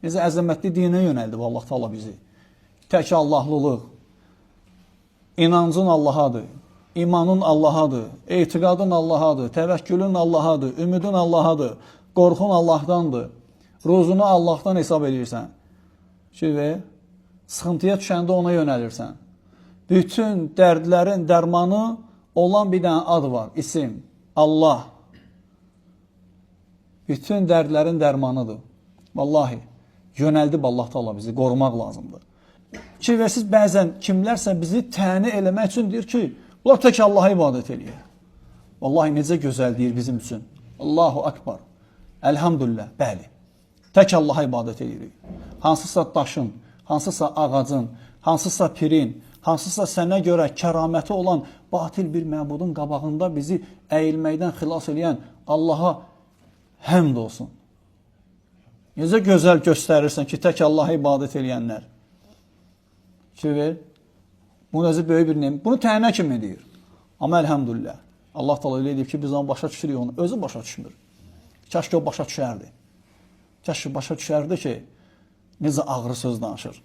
necə əzəmətli dinə yönəldib Allah Taala bizi. Tək Allahlılıq, inancın Allahadır, imanın Allahadır, etiqadın Allahadır, təvəkkülün Allahadır, ümidin Allahadır, qorxun Allahdandır, ruzunu Allahdan hesab edirsən. Sıxıntıya düşəndə ona yönəlirsən. Bütün dərdlərin dərmanı olan bir dənə ad var, isim, Allah. Bütün dərdlərin dərmanıdır. Vallahi, yönəldib Allah Taala bizi qorumaq lazımdır. Siz bəzən kimlərsə bizi təni eləmək üçün deyir ki, bunlar tək Allaha ibadət edir. Vallahi, necə gözəl deyir bizim üçün. Allahu Akbar. Elhamdülillah, bəli. Tək Allaha ibadət edirik. Hansısa daşın, hansısa ağacın, hansısa pirin, hansısa sənə görə kəraməti olan batil bir məbudun qabağında bizi əyilməkdən xilas edən Allaha həmd olsun. Necə gözəl göstərirsən ki, tək Allaha ibadət edənlər. Bu necə böyük bir nem. Bunu tənə kimi deyir. Amma əlhəmdülillah. Allah Taala elə deyib ki, biz onu başa düşürük onu. Özü başa düşmür. Kaş ki o başa düşərdi. Kaş ki başa düşərdi ki, necə ağır söz danışır.